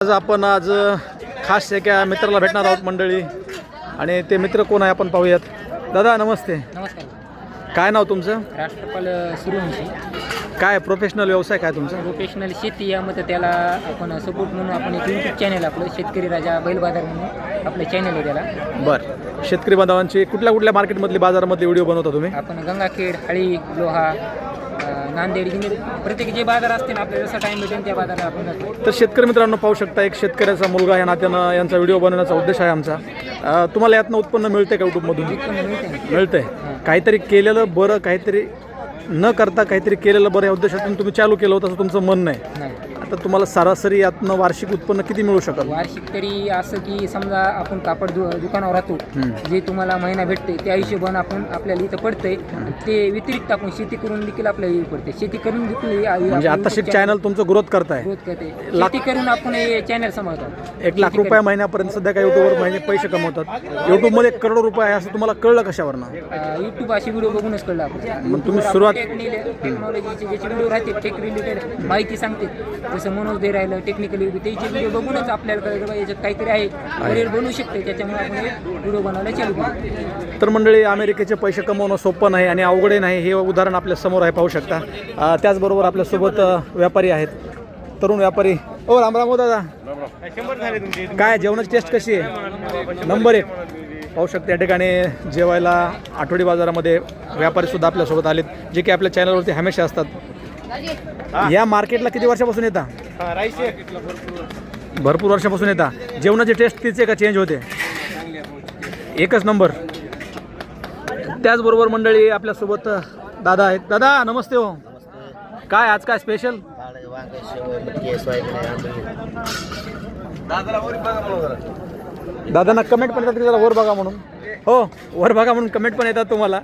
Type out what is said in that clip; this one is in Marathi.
आज खास एका मित्राला भेटणार आहोत मंडळी आणि ते मित्र कोण आहे आपण पाहूयात. दादा नमस्ते. नमस्कार. काय नाव तुमचं? राष्ट्रपाल सूर्यवंशी. काय प्रोफेशनल व्यवसाय काय तुमचा? प्रोफेशनल शेती यामध्ये त्याला आपण सपोर्ट म्हणून आपण एक यूट्यूब चॅनल आपलं शेतकरी राजा बैल बाजार म्हणून आपलं चॅनल आहे त्याला. बरं, शेतकरी बांधवांची कुठल्या मार्केटमधली बाजारामधली व्हिडिओ बनवता तुम्ही? आपण गंगाखेड, हळी, लोहा, नांदेड, गिंदेड प्रत्येक जे बाजार असते ना आपल्याला जसा टाईम भेटेल त्या बाजारात आपण जातो. तर शेतकरी मित्रांनो पाहू शकता, एक शेतकऱ्याचा मुलगा या नात्यानं यांचा व्हिडिओ बनवण्याचा उद्देश आहे आमचा. तुम्हाला यातनं उत्पन्न मिळते का यूट्यूबमधून? मिळतंय. काहीतरी केलेलं बरं, काहीतरी न करता काहीतरी केलेलं बरं या उद्देशातून तुम्ही चालू केलं होतं असं तुमचं म्हणणं आहे. आता तुम्हाला सरासरी यातनं वार्षिक उत्पन्न किती मिळू शकेल? वार्षिक तरी असं की समजा आपण कापड दुकानावर राहतो, जे तुम्हाला महिना भेटते त्या हिशोबाने आपण आपल्याला इथं पडतंय. ते व्यतिरिक्त आपण शेती करून देखील आपल्याला पडते. शेती करून देखील म्हणजे आता चॅनल तुमचं ग्रोथ करताय. ग्रोथ करते. शेती करून आपण हे चॅनल सांभाळतो. 1 लाख रुपये महिन्यापर्यंत सध्या काय युट्यूबवर महिने पैसे कमवतात. युट्यूबमध्ये 1 करोड रुपये आहे असं तुम्हाला कळलं कशावरनं? युट्यूब अशी व्हिडिओ बघूनच कळलं आपण. मग तुम्ही सुरुवात टेक्नॉलॉजीचे ज्याचे व्हिडिओ राहते, टेक रिलेटेड माहिती सांगते, जसं मनोज दे राहिलं टेक्निकली त्याचे व्हिडिओ बघूनच आपल्याला कळलं की याच्यात काहीतरी आहे, करिअर बनवू शकते. त्याच्यामुळे आपण हे व्हिडिओ बनवायला चालू केलं. तर मंडळी, अमेरिकेचे पैसे कमवणं सोपं नाही आणि अवघडही नाही, हे उदाहरण आपल्या समोर आहे, पाहू शकता. त्याचबरोबर आपल्यासोबत व्यापारी आहेत, तरुण व्यापारी. ओ रामराम. हो दादा, काय जेवणाची टेस्ट कशी आहे? नंबर 1. पाहू शकता या ठिकाणी जेवायला आठवडी बाजारामध्ये व्यापारीसुद्धा आपल्यासोबत आलेत, जे की आपल्या चॅनलवरती हमेशा असतात. या मार्केटला किती वर्षापासून येता? भरपूर वर्षापासून येता. जेवणाची टेस्ट तीच आहे का चेंज होते? एकच नंबर. त्याचबरोबर मंडळी आपल्यासोबत दादा आहेत. दादा नमस्ते. हो, काय आज काय स्पेशल? दादांना कमेंट पण येतात की जरा वर बघा म्हणून. हो, वर बघा म्हणून कमेंट पण येतात तुम्हाला.